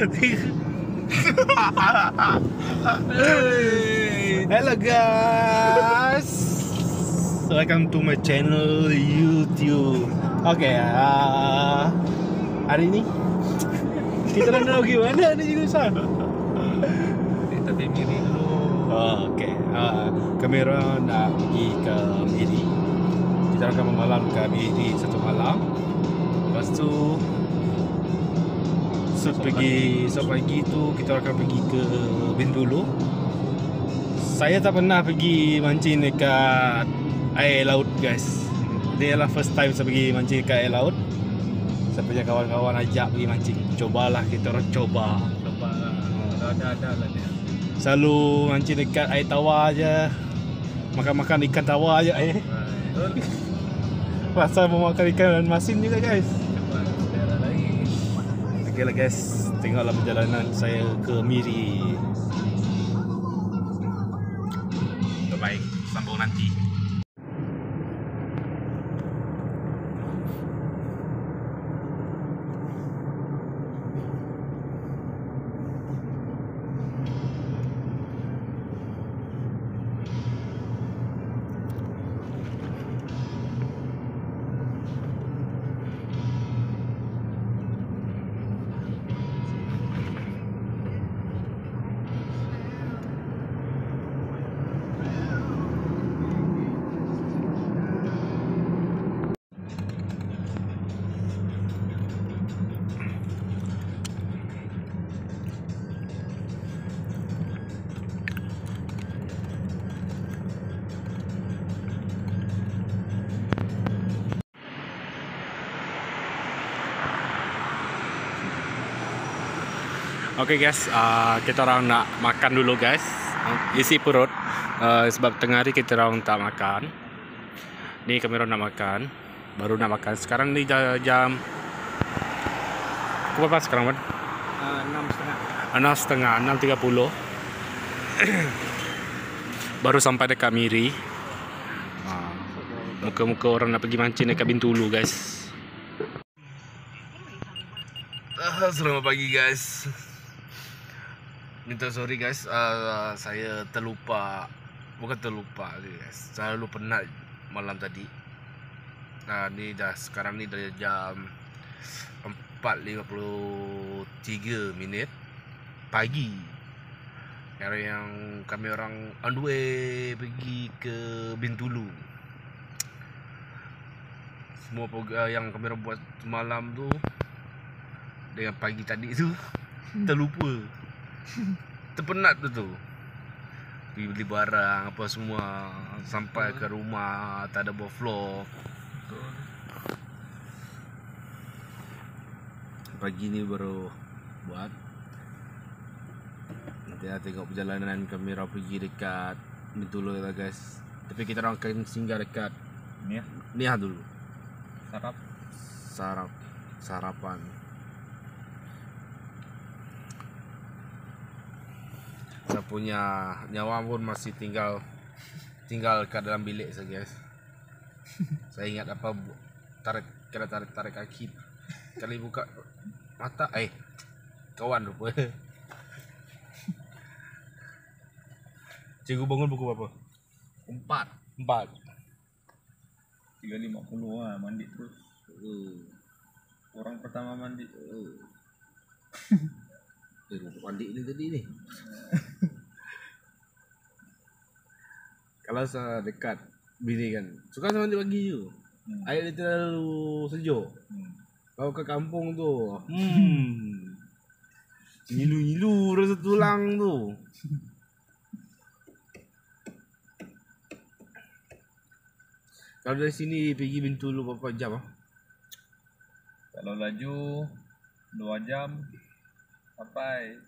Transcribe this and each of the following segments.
Hello guys, welcome to my channel YouTube. Okay, hari ini kita nak pergi mana ni juga San? Kita pergi Miri dulu. Okay, kami orang nak pergi ke Miri. Kita akan memalam ke Miri satu malam. Lepas tu esok pagi tu kita akan pergi ke Bintulu. Saya tak pernah pergi mancing dekat air laut guys. Ini adalah first time saya pergi mancing dekat air laut. Saya punya kawan-kawan ajak pergi mancing. Cobalah, kita orang coba. Ada lah dia. Selalu mancing dekat air tawar aja. Makan-makan ikan tawar aja Rasa mau makan ikan dan masin juga guys. Daerah lain. Okay lah guys, tengoklah perjalanan saya ke Miri. Baik, sambung nanti. Okay guys, kita orang nak makan dulu guys, isi perut, sebab tengah hari kita orang tak makan. Ni kami orang nak makan, baru nak makan. Sekarang ni jam berapa sekarang kan? 6.30. 6.30. Baru sampai dekat Miri. Muka-muka orang nak pergi mancing dekat Bintulu guys. Selamat pagi guys. Minta sorry guys, saya terlupa. Bukan terlupa guys, saya lupa penat malam tadi. Ni dah, sekarang ni dah jam 4.53 pagi. Yang kami orang on the way pergi ke Bintulu. Semua yang kami orang buat semalam tu dengan pagi tadi tu terlupa. Terpenat tu. Pergi beli barang apa semua, sampai ke rumah tak ada bawah floor. Pagi ni baru buat. Nanti kita tengok perjalanan kami orang pergi dekat Bintulu lah guys. Tapi kita orang akan singgah dekat Niah dulu. Sarapan. Saya punya nyawa pun masih tinggal kat dalam bilik saja guys. Saya ingat apa kena tarik kaki. Kali buka mata, kawan rupa. Cikgu bangun pukul berapa? 4. 3.50 lah, mandi terus. Orang pertama mandi. Mandi ni tadi ni. Kalau saya dekat Biri kan, suka saya mandi pagi tu. Air dia terlalu sejuk. Kalau ke kampung tu, ngilu-ngilu rasa tulang tu. Kalau dari sini pergi Bintulu berapa jam ah? Kalau laju 2 jam sampai.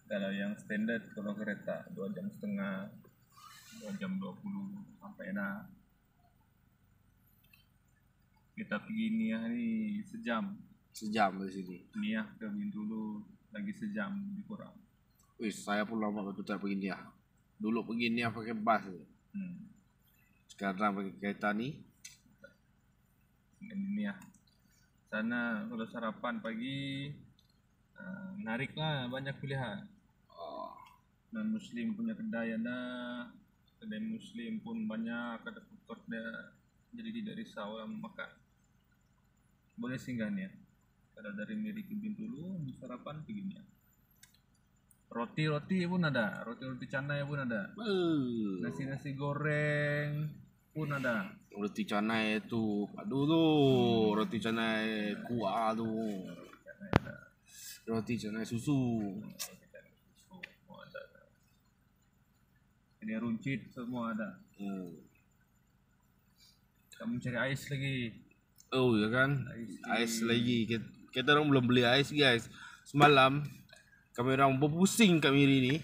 Kalau yang standard kalau kereta 2 jam setengah, 2 jam 20 sampai dah. Kita pergi Niah ni sejam dari sini. Niah ke Bintulu lagi sejam lebih kurang. Saya pun lama betul tak pergi Niah. Dulu pergi Niah pakai bas. Sekarang pakai kereta ni. Niah. Sana kalau sarapan pagi Menarik lah, banyak pilihan. Non Muslim punya kedai ada, kedai Muslim pun banyak, ada food court dia, jadi tidak risau lah makan. Boleh singgah nih ya. Kalau dari Miri ke Bintulu, sarapan begini ya. Roti pun ada, roti canai pun ada, nasi goreng pun ada. Roti canai tu, aduh tu, roti canai kuah tu, roti canai susu. Semua ada. Ini runcit semua ada. Kamu cari ais lagi. Oh ya kan, ais lagi. Kita orang belum beli ais guys. Semalam kami orang berpusing kat Miri ni,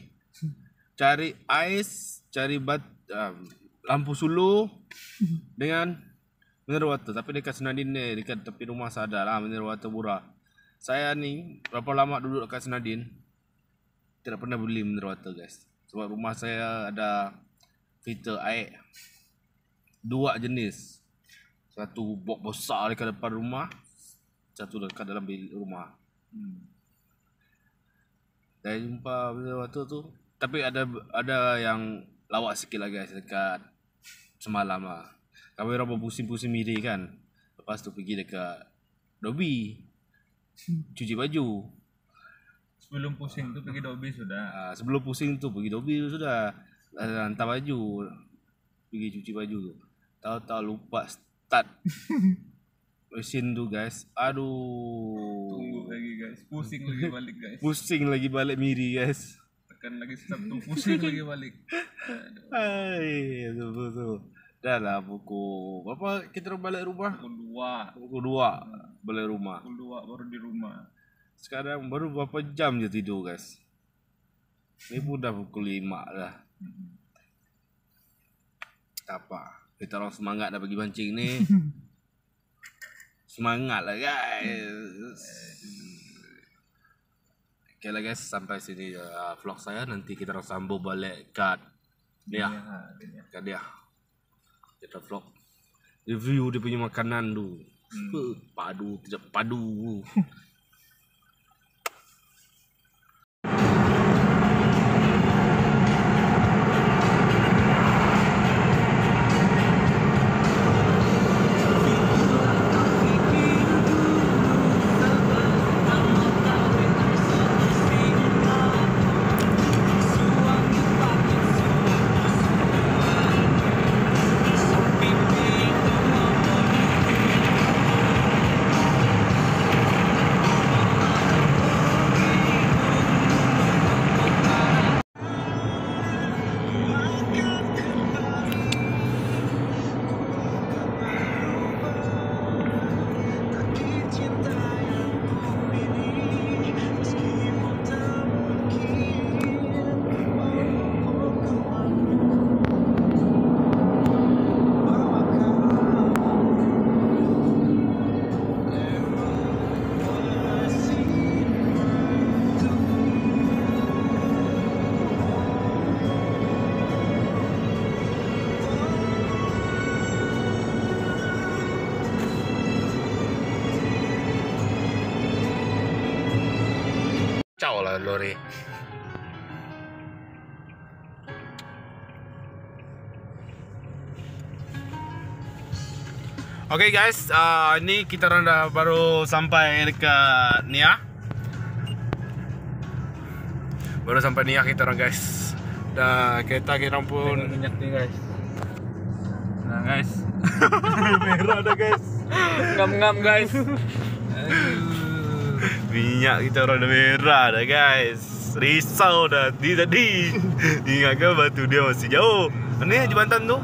cari ais, cari lampu suluh dengan mineral water. Tapi dekat Senadin ni, dekat tepi rumah saya ada lah mineral water murah. Saya ni berapa lama duduk dekat Senadin, tidak pernah beli mineral water guys. Sebab rumah saya ada filter air 2 jenis. Satu box besar dekat depan rumah, satu dekat dalam bilik rumah. Saya jumpa mineral water tu. Tapi ada yang lawak sikit lah guys dekat semalam lah. Kami orang berpusing-pusing Miri kan. Lepas tu pergi dekat Dobi cuci baju. Sebelum pusing tu pergi Dobi sudah. Sebelum pusing tu pergi Dobi tu sudah. Hantar baju, pergi cuci baju tu. Tahu-tahu lupa start mesin tu guys. Aduh. Tunggu lagi guys, pusing lagi balik guys. Pusing lagi balik Miri guys. Tekan lagi stop tu, pusing lagi balik. Hai, tu. Dah lah pukul berapa kita balik rumah? Pukul 2 balik rumah. Pukul 2 baru di rumah. Sekarang baru berapa jam je tidur guys. Ni pun dah pukul 5 dah. Tak apa, kita orang semangat dah pergi mancing ni. Semangat lah guys. Okay lah guys, sampai sini vlog saya. Nanti kita orang sambung balik kat dia. Kat dia. Kita vlog review dia punya makanan tu. Padu, tidak padu. Kacau lah lori. Okay guys, ini kita orang dah baru sampai dekat Nia. Baru sampai Nia kita orang guys. Dah kereta kita orang pun Minyak nih guys. Nah guys, merah dah guys. ngam-ngam guys. Minyak kita orang dah merah dah guys. Risau dah tadi. Ingatkan batu dia masih jauh. Mana jembatan tu?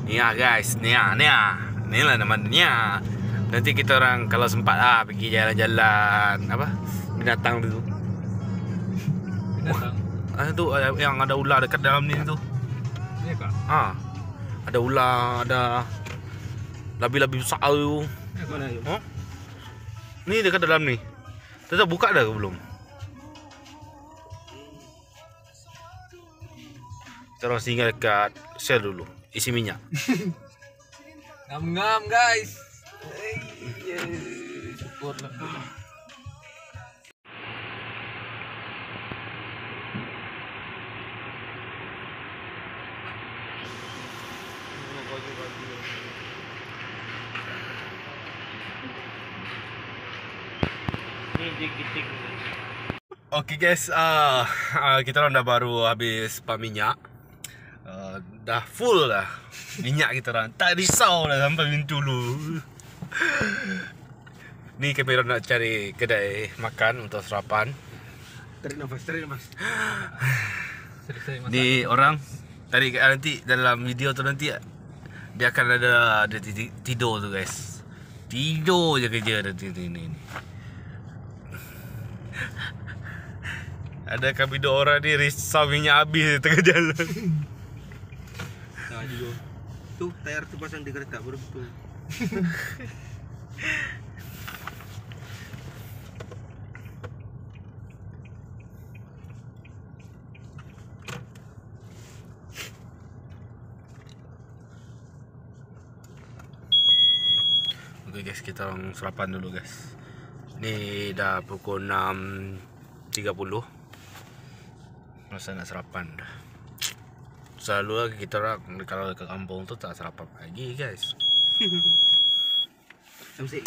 Nia guys, Nia. Inilah nama Nia. Nanti kita orang kalau sempat pergi jalan-jalan apa? Binatang tu. Tu yang ada ular dekat dalam ni tu. Iya kak. Ada ular, ada labi-labi besar tu. Mana yuk? Ni dekat dalam ni. Kita buka dah ke belum? Kita orang singgah dekat Shell dulu. Isi minyak. Ngam-ngam guys. Syukurlah. Okay guys, kita orang dah baru habis pump minyak. Dah full dah minyak kita orang. Tak risau dah sampai Bintulu. Ni kami orang nak cari kedai makan untuk sarapan. Tarik nafas. Selesai masak. Ni orang tadi nanti dalam video tu nanti dia akan ada tidur tu guys. Tidur je kerja nanti ni. Ada kami dua orang ni risau minyak habis tengah jalan. Nah, juga. Tu tayar tu pasang di kereta baru betul. Okay guys, kita orang sarapan dulu guys. Ni dah pukul 6.30. Masa nak sarapan dah. Selalu lah kita orang kalau ke kampung tu tak sarapan pagi guys. Samsik.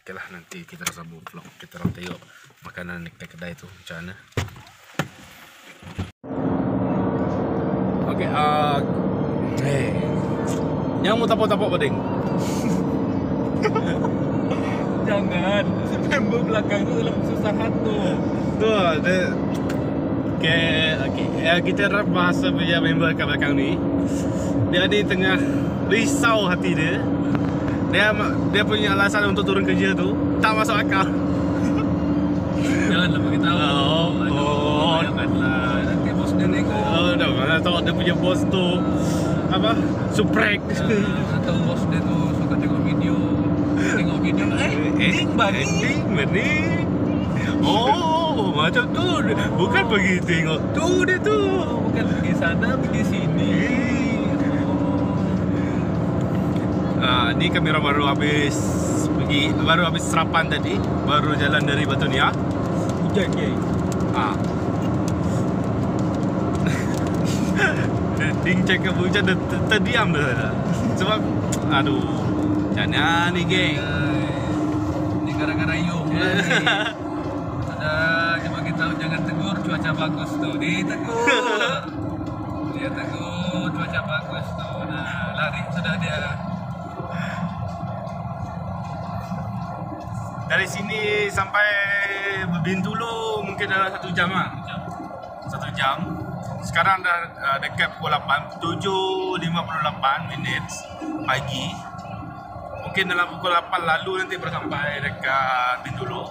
Okay lah, nanti kita sambung vlog. Kita orang tengok makanan dekat kedai tu macam mana. Okay, yang mau tapok-tapok bading. Jangan. Member belakang tu dalam kesusahan tu. Tu ada. Okay, kita nak bahasa punya member kat belakang ni. Dia ni tengah risau hati dia. Dia punya alasan untuk turun kerja tu tak masuk akal. Janganlah bagi tahu. Janganlah. Nanti bos dia tengok. Dah mana tahu dia punya bos tu apa? Suprek. Atau bos dia tu suka tengok video. Ding bani. Oh, macam tu. Bukan pergi tengok tu dia tu. Bukan pergi sana, pergi sini. Ni kami baru habis sarapan tadi. Baru jalan dari Batu Niah. Hujan ke? Ding cakap hujan dah terdiam dah. Sebab aduh, macam mana ni geng? Ni gara-gara Yung ni. Ada dia bagi tahu jangan tegur cuaca bagus tu. Dia tegur cuaca bagus tu. Nah, lari sudah dia. Dari sini sampai Bintulu mungkin dalam 1 jam lah. 1 jam. Sekarang dah dekat pukul 8, 7.58 minit pagi. Mungkin dalam pukul 8 lalu nanti baru sampai dekat Bintulu.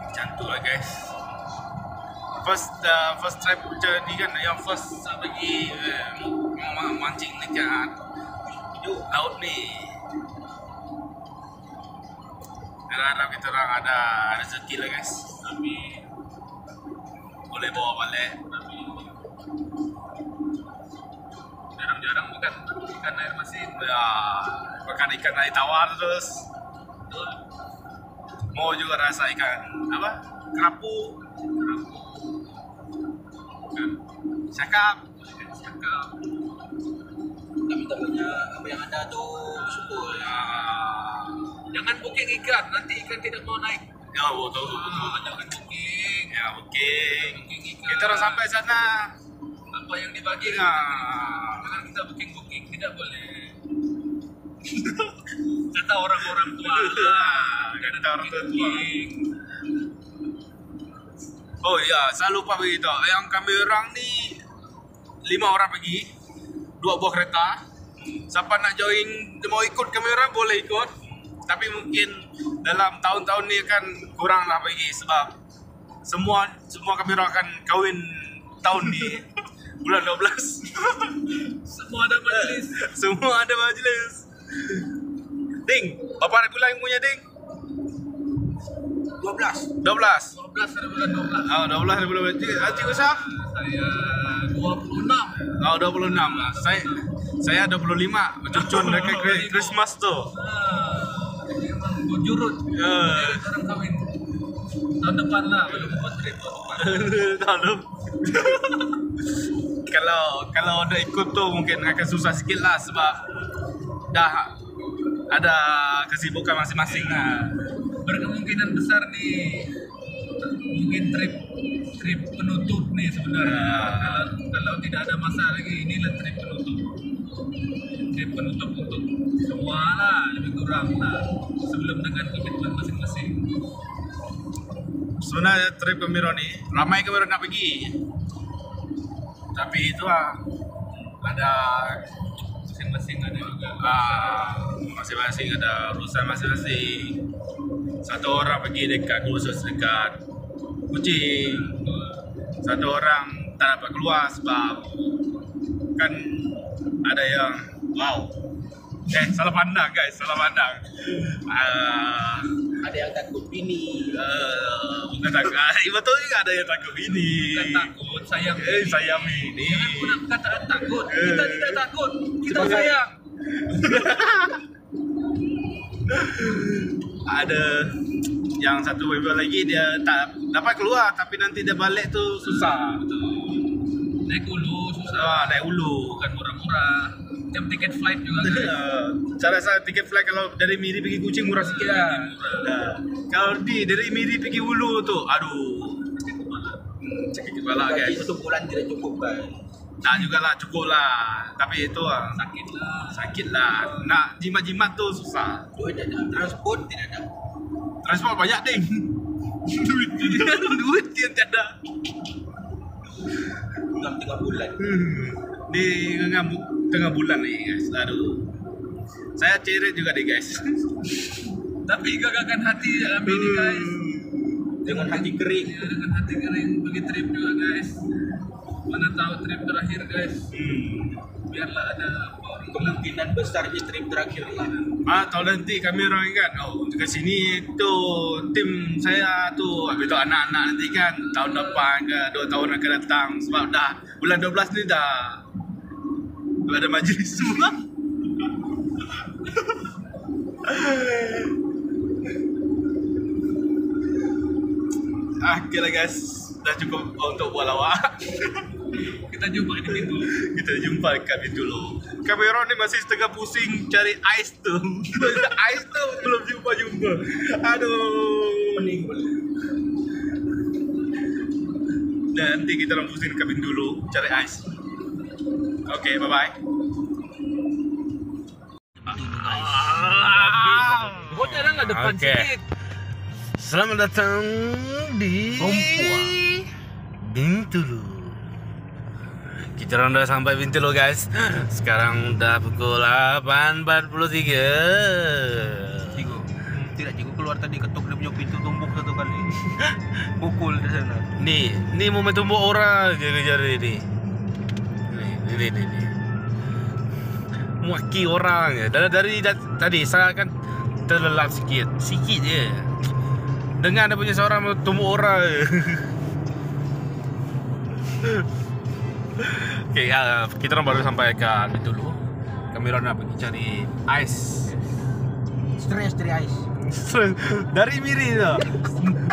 Macam tu lah guys. First trip macam ni kan, yang first pergi mancing dekat laut ni. Harap kita orang ada rezeki lah guys. Tapi boleh bawa balik. Tapi jarang-jarang bukan ikan air masin. Ya, makan ikan air tawar terus. Mau juga rasa ikan apa? Kerapu. Bukan. Cakap. Tapi tak banyak apa yang ada tu bersyukur. Jangan booking ikan, nanti ikan tidak mau naik. Ya betul. Jangan booking. Ya booking. Booking ikan. Kita orang sampai sana. Apa yang dibagi? Jangan kita booking, tidak boleh. Kata orang-orang tua. Kata orang tua. Oh ya, saya lupa beritahu. Yang kami orang ni 5 orang pergi, 2 buah kereta. Siapa nak join, mau ikut kami orang boleh ikut. Tapi mungkin dalam tahun-tahun ni akan kurang lah pergi sebab semua kami orang akan kahwin tahun ni bulan 12. Semua ada majlis. Semua ada majlis. Ding, berapa nak gula yang punya Ding? 12. 12 dari bulan 12. Oh, 12 dari bulan. Cik Usah? Saya 26. Oh, 26 lah. Saya 25. Cucun dekat Christmas tu. Ini memang berjurut. Orang kawin. Tahun depan lah belum buat trip tahun depan. Kalau udah ikut tu mungkin akan susah sikit lah sebab dah ada kesibukan masing-masing lah. Berkemungkinan besar nih mungkin trip penutup nih sebenarnya. Kalau tidak ada masalah lagi, inilah trip penutup untuk semua lah, lebih kurang lah, sebelum dengan komitmen masing-masing. Sebenarnya trip Kemiro ni ramai Kemiro nak pergi, tapi itu lah ada Masing-masing ada juga. masing-masing ada urusan masing-masing. Satu orang pergi dekat khusus dekat Kuching, satu orang tak dapat keluar sebab kan ada yang salah pandang guys, salah pandang. Ada yang takut bini. Bukan takut, betul juga ada yang takut bini. Bukan takut, sayang. Sayang bini. Jangan guna perkataan takut. Kita tidak takut, kita sayang. Ada yang satu member lagi dia tak dapat keluar tapi nanti dia balik tu susah. Naik ulu susah. Naik ulu. Bukan murah-murah. Jam tiket flight juga kan. Cara saya tiket flight kalau dari Miri pergi Kuching murah sikit lah. Kalau dari Miri pergi Ulu tu, aduh, sakit kepala guys. Satu bulan tidak cukup kan? Tak jugalah, cukup lah. Tapi itu lah, sakit lah. Nak jimat-jimat tu susah. Duit tak ada, transport tidak ada. Transport banyak ding. Duit dia tak ada. Dalam 3 bulan. Di tengah bulan ni guys. Aduh. Saya ceret juga deh guys. Tapi gagakan hati ambil ni guys. Dengan hati kering. Ya, dengan hati kering pergi trip juga guys. Mana tahu trip terakhir guys. Biarlah ada Kemungkinan besar di trip terakhir lah. Tahu nanti kami orang kan, ke sini tu tim saya tu, habis tu anak-anak nanti kan tahun depan ke 2 tahun akan datang sebab dah bulan 12 ni dah ada majlis semua. Okay lah guys, dah cukup untuk buat lawak. kita jumpa di pintu. Kita jumpa dekat pintu dulu. Kamera ni masih setengah pusing cari ais tu. Ais tu belum jumpa. Aduh. Pening boleh. Dan nanti kita orang pusing dekat pintu dulu cari ais. Okay, bye-bye. Kau janganlah depan sikit. Selamat datang di Bintulu. Kita orang dah sampai Bintulu guys. Sekarang dah pukul 8.43. Tidak cikgu keluar tadi ketuk dia punya pintu tumbuk satu kali. Pukul di sana. Ni mau tumbuk orang je kejar ni. Ni. Muaki orang je. Dari tadi saya kan terlelap sikit je. Dengar ada punya seorang mau tumbuk orang je. Okay, kita orang baru sampai ke Bintulu. Kami orang nak pergi cari ais. Stres dari ais. Dari Miri tu.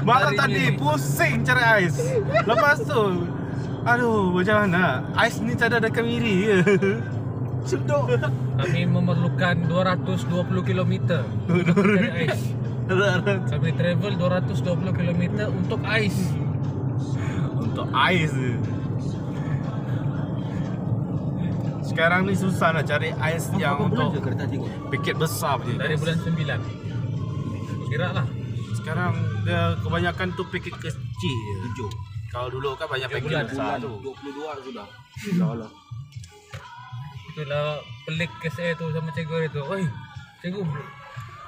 Malam tadi pusing cari ais. Lepas tu, aduh, macam mana? Ais ni tak ada dekat Miri ke? Sedok. Kami memerlukan 220 km untuk cari ais. Kami travel 220 km untuk ais. Untuk ais. Sekarang ni susah nak cari ais yang untuk paket besar punya. Dari bulan 9. Kira lah. Sekarang dia kebanyakan tu paket kecil. 7. Kalau dulu kan banyak paket besar tu. 22 sudah. Lah. Itulah pelik kes saya tu sama cikgu itu. Oi, cikgu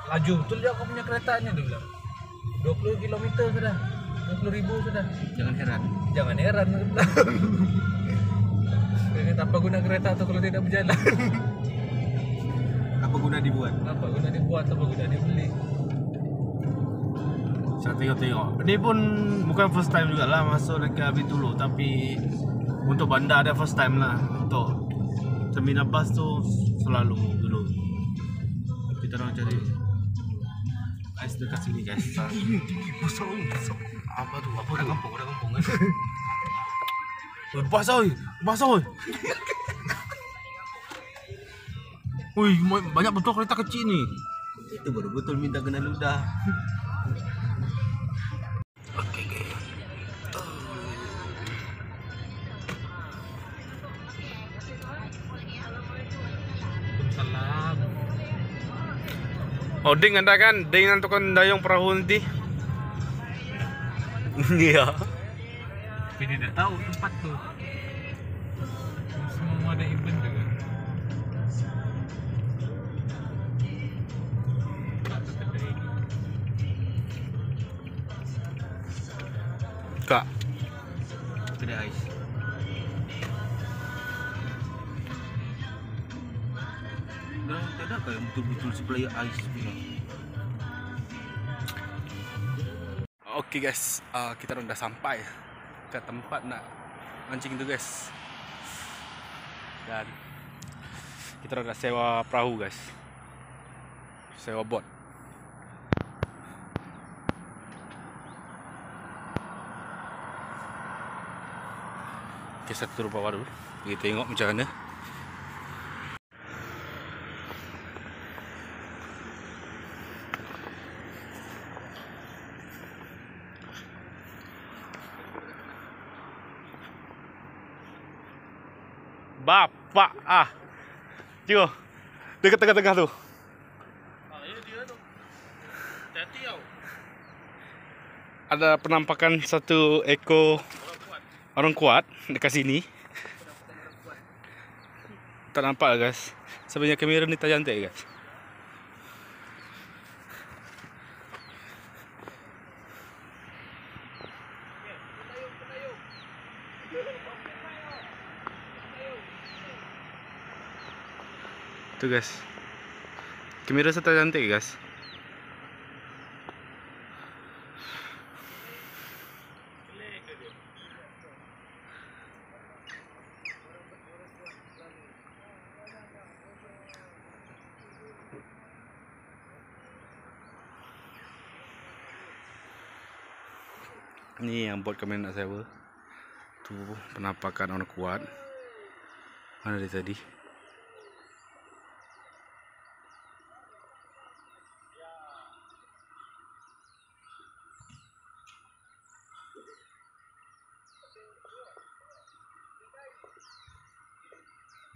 laju betul je aku punya keretanya dia bilang. 20 km sudah. 20,000 sudah. Jangan heran. Jangan heran. Ini apa guna kereta tu kalau tidak berjalan? Apa guna dibuat? Apa guna dibuat? Apa guna dibeli? nak tengok-tengok. Ini pun bukan first time jugalah masuk dekat Bintulu, tapi untuk bandar dia first time lah. Untuk terminal bas tu selalu dulu. Kita orang cari ais dekat sini guys. Apa tu? Apa tu? Kampung kan? Basah oi. Wih, banyak betul kereta kecil ni. Itu baru betul minta kena ludah. Salam. Oh, Ding ada kan? Ding nantukan dayung perahu nanti. Iya. Tapi dia tak tahu tempat tu. Semua ada event juga. Kak. Kedai ais. Dan tidak kayak betul-betul supplier ais punya. Oke guys, kita udah sampai ke tempat nak mancing tu guys. Dan kita udah sewa perahu guys. Sewa bot. Oke, satu turun bawah dulu. Kita tengok macam mana. Bapak Tengok. Dekat tengah-tengah tu. Ini dia tu. Hati tau. Ada penampakan satu ekor orang kuat dekat sini. Tak nampak guys. Sebenarnya kamera ni tak cantik guys. Tu guys. Kamera saya tak cantik guys. Ni yang bot kami nak sewa. Tu penampakan orang kuat. Mana dia tadi?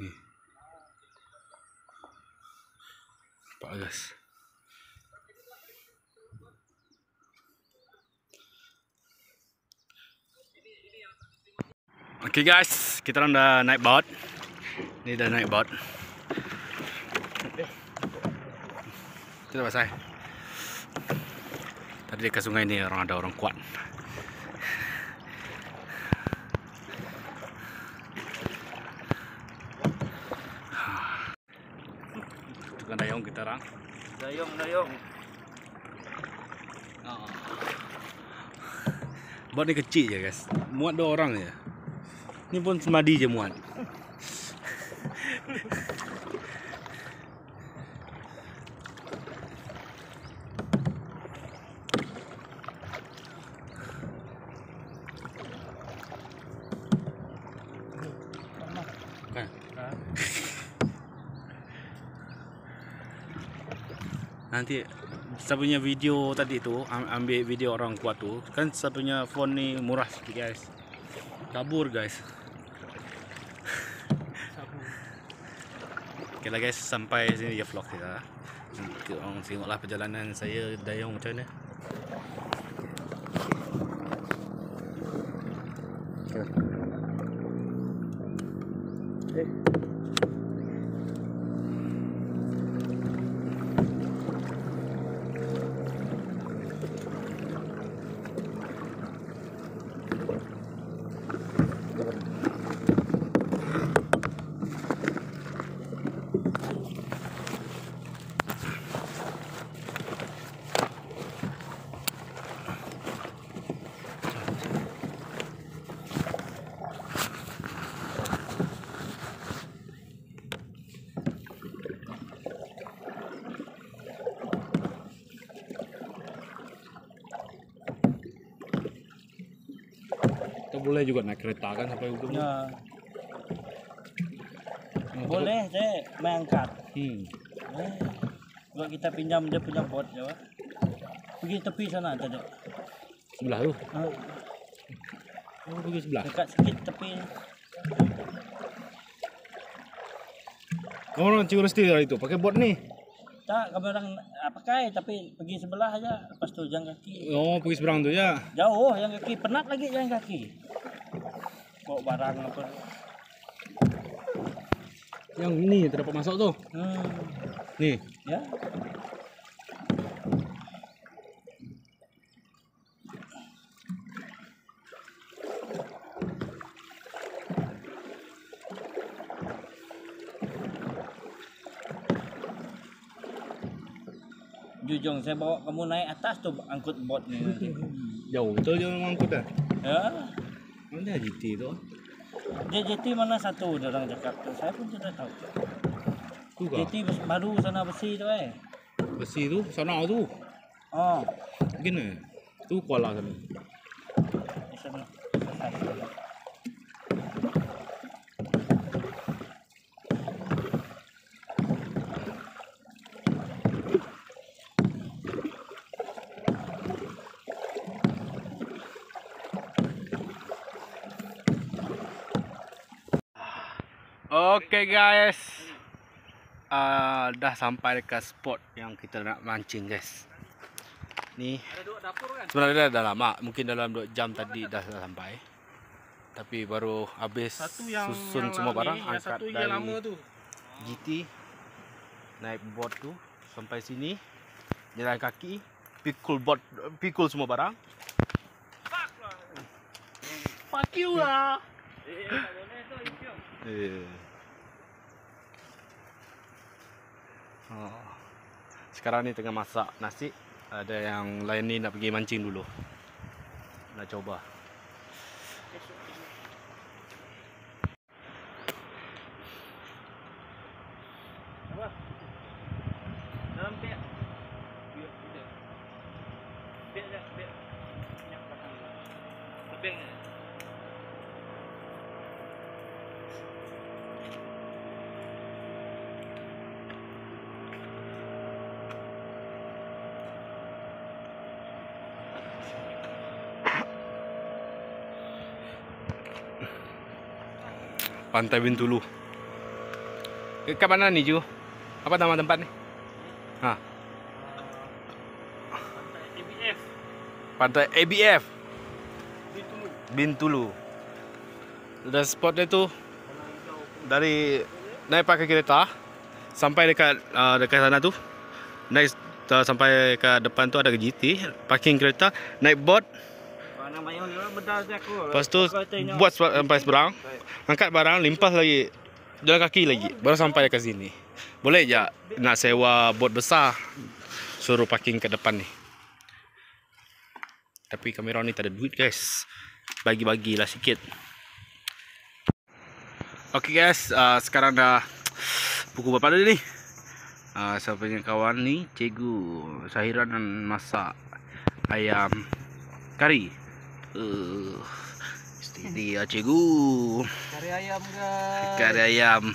Ni. Nampak guys. Okay guys, kita orang dah naik boat. Ni dah naik boat. Kita pasal. Tadi dekat sungai ni ada orang kuat. Tukang dayung kita orang. Dayung. Boat ni kecil je guys. Muat 2 orang je. Ni pun semadi je muat. Nanti saya punya video tadi tu, ambil video orang kuat tu, kan saya punya phone ni murah sikit guys. Kabur guys. Okay lah guys, sampai sini je vlog kita. Tengoklah perjalanan saya dayung macam mana. boleh juga naik kereta kan sampai ujung. Ya. Boleh saya main angkat. Boleh. Kalau kita pinjam dia punya bot ya. Wak. Pergi tepi sana tadi. Sebelah tu. Ah, Oh, pergi sebelah. dekat sikit tepi. Orang Cikgu Resti hari itu pakai bot ni. Tak, kami orang pakai tapi pergi sebelah aja. Lepas tu jalan kaki. Oh, pergi seberang tu ya. Jauh jalan kaki, penat lagi jalan kaki. Bawa barang apa. Yang ini terdapat masuk tu. Ni. Ya. Jujung saya bawa kamu naik atas tu angkut bot ni nanti. Jauh betul je orang angkut dah. Ya. Mana GT tu? JT mana satu dia orang cakap tu. Saya pun tidak tahu. Tu kah? JT baru sana besi tu Besi tu, sana tu. Oh, Gini. Tu Kuala sana. di sana. Okay guys, dah sampai dekat spot yang kita nak mancing guys. Ni sebenarnya dah lama, mungkin dalam 2 jam tadi dah sampai. Tapi baru habis susun semua barang, angkat dari GT, naik bot tu sampai sini, jalan kaki, pikul semua barang. Fuck you lah. Sekarang ni tengah masak nasi. Ada yang lain ni nak pergi mancing dulu. Nak coba. Dalam pek. Pek dah, pek. Minyak pasang. Pek. Pantai Bintulu. Kat mana ni Ju? Apa nama tempat ni? Ha. ABF. Pantai ABF. Bintulu. Dan spot dia tu dari naik pakai kereta sampai dekat sana tu. Naik sampai ke depan tu ada GT, parking kereta, naik bot. Lepas tu buat sampai seberang, angkat barang, limpas lagi, jalan kaki lagi, baru sampai dekat sini. Boleh je nak sewa bot besar, suruh parking ke depan ni. Tapi kamera ni tak ada duit guys, bagi-bagilah sikit. Okay guys, sekarang dah pukul berapa tadi ni? Saya punya kawan ni, Cikgu Sahiran masak ayam kari. Ini ya Cikgu. Kari ayam guys. Kari ayam.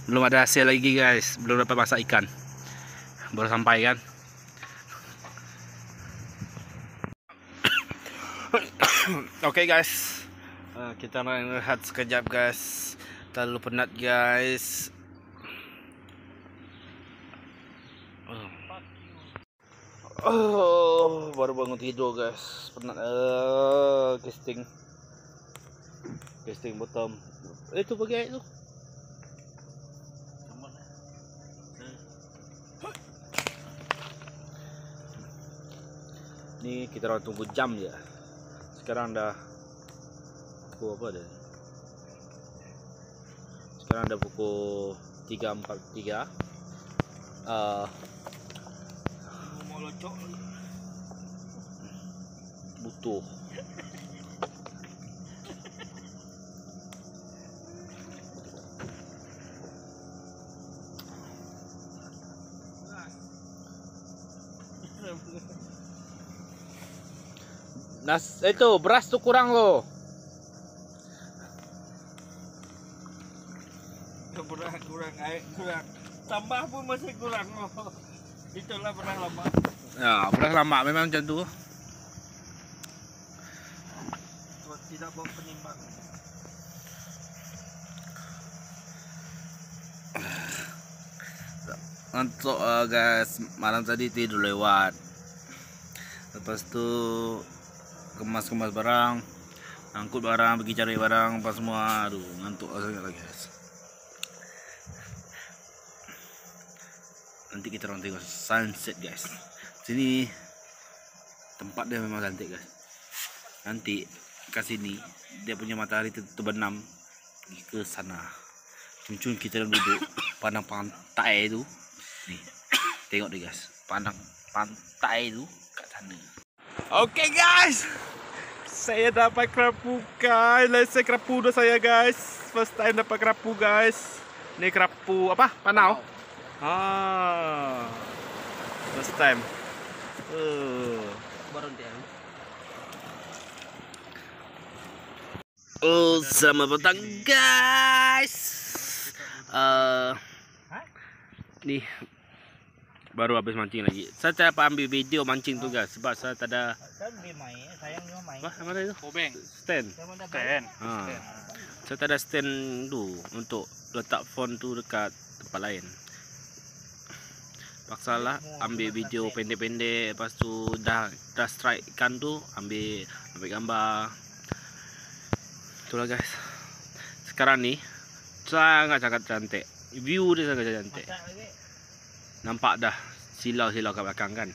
Belum ada hasil lagi guys. Belum dapat masak ikan. Baru sampai kan. Okay guys. Kita nak rehat sekejap guys. Terlalu penat guys. Oh, baru bangun tidur guys. Penat. Casting bottom. Itu pergi air tu. Ni kita orang tunggu jam je. Sekarang dah pukul apa dah? Sekarang dah pukul 3.43. Mau locok. Butuh. Itu beras tu kurang lo. kurang air, kurang. Tambah pun masih kurang. Oh. Itulah pernah lama. Ya, beras lama memang macam tu. Tidak bawa penimbang. Untuk guys, malam tadi tidur lewat. Lepas tu kemas-kemas barang, angkut barang, pergi cari barang, apa semua. Aduh, ngantuk sangat lagi guys. Nanti kita orang tengok sunset guys. Sini tempat dia memang cantik guys. Nanti ke sini dia punya matahari terbenam pergi ke sana. Cun-cun kita orang duduk pandang pantai tu. Nih, tengok deh guys, pandang pantai tu kat sana. Okay guys, saya dapat kerapu guys. Lesson kerapu dah saya guys. First time dapat kerapu guys. Ni kerapu apa? Panau. First time. Baru dia. Oh, selamat petang guys. Ni baru habis mancing lagi. Saya tak dapat ambil video mancing tu guys sebab saya tak ada. Kan dia main, sayang dia main. Apa mana itu? Obeng. Stand. Stand. Saya tak ada stand tu untuk letak phone tu dekat tempat lain. Paksalah ambil video pendek-pendek, lepas tu dah strike ikan tu ambil gambar. Itulah guys. Sekarang ni sangat cantik. View dia sangat cantik. Nampak dah silau-silau kat belakang kan.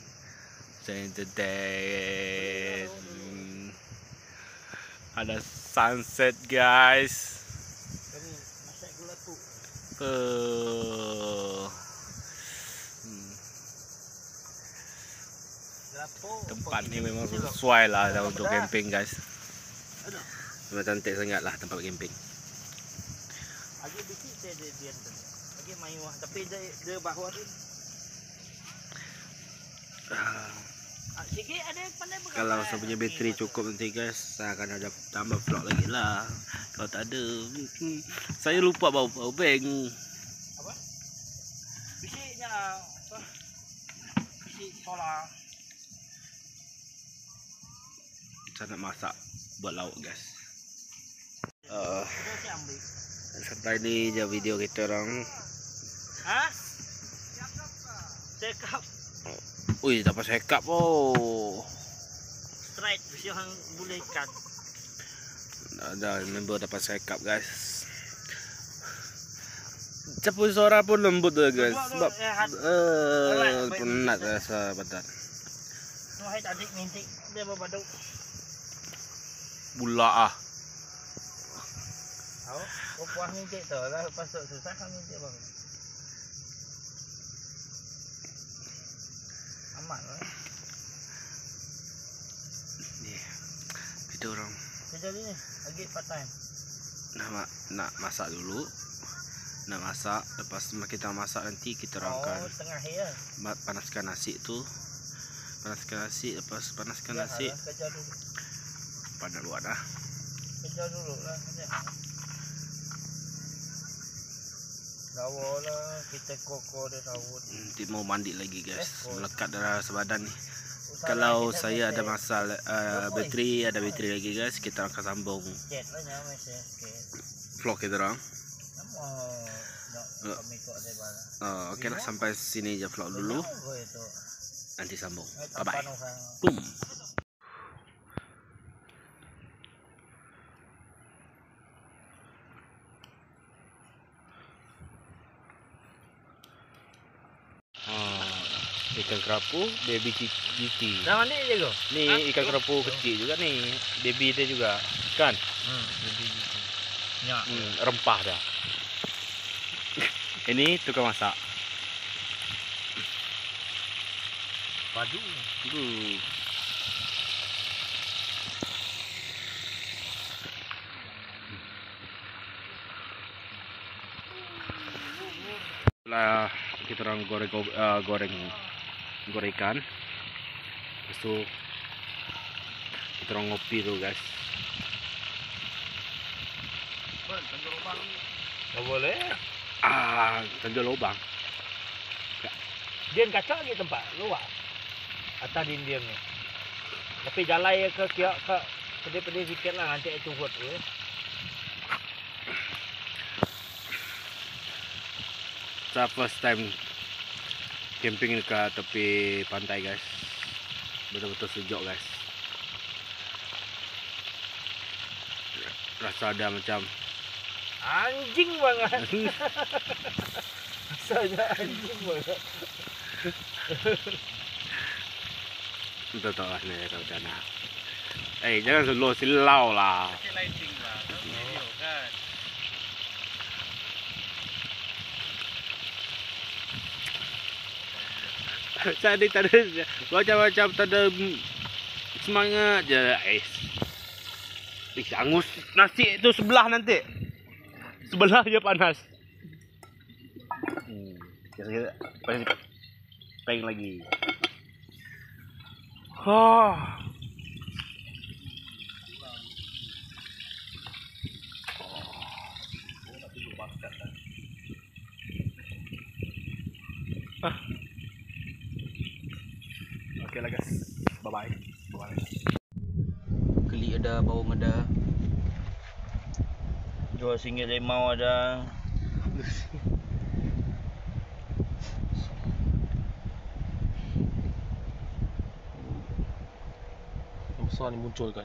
Ada sunset guys. Tempat ni memang sesuai lah untuk camping guys. Memang cantik sangat lah tempat camping. Lagi sikit dia. Lagi main wah, tapi dia bawah tu. Sikit ada yang pandai bergerak. Kalau saya punya bateri cukup nanti guys, saya akan ada tambah vlog lagi lah. Kalau tak ada, saya lupa bawa powerbank. Apa? Bisiknya apa? Bisik solar. Saya nak masak buat lauk guys. Sudah saya ambil. Sampai ni je video kita orang. Hah? Check up. Ui, dapat sekap oh. Straight, mesti orang boleh ikan. Ada member dapat sekap guys. Capu suara pun lembut dah guys. Sebab penat rasa badan. Nuhai adik mintik dia berbaduk. Bula ah. Tahu? Puas mintik tu lah, lepas tu susah kan mintik bang. Aman lah. Ni kita orang Kerja ni lagi part time. nak masak dulu. Nak masak, lepas kita masak nanti kita orang akan Tengah ya. panaskan nasi tu. Panaskan nasi, lepas panaskan nasi Kerja dulu. pada luar dah. Kerja dulu lah. Dawa lah, kita koko dia dawa. Nanti mau mandi lagi guys. Melekat darah sebadan ni. Kalau saya ada masalah bateri, ada bateri lagi guys, kita akan sambung Jet lah nyamai saya sikit. vlog kita orang. Nak kami kok dia bala. Okey lah, sampai sini je vlog dulu. Nanti sambung. Bye bye. Boom. Ikan kerapu baby GT. Dah mandi je kau? Ni ikan kerapu kecil juga ni. Baby dia juga. Kan? Baby gitu. Ya. Rempah dah. Ini tukang masak. Padu. Setelah kita orang goreng ikan. Lepas tu kita orang ngopi tu guys. Tak boleh. Ada lubang. Dia kacau lagi tempat luar. Atas dinding ni. Tapi jalan ke kiak ke pedih-pedih sikit lah nanti itu hot tu. Saya first time camping dekat tepi pantai guys. Betul-betul sejuk guys. Rasa ada macam Anjing banget. Rasanya anjing banget. Betul lah ni kata macam mana. Jangan selalu silau lah. Lighting lah, video kan. Tadi tak ada macam-macam tak ada semangat je ais. Angus nasi tu sebelah nanti. Sebelah je panas. Peng lagi. Okey lah guys. Bye-bye. Bye-bye. Keli ada, bawang ada. Jual singgit limau ada. Yang besar ni muncul kan.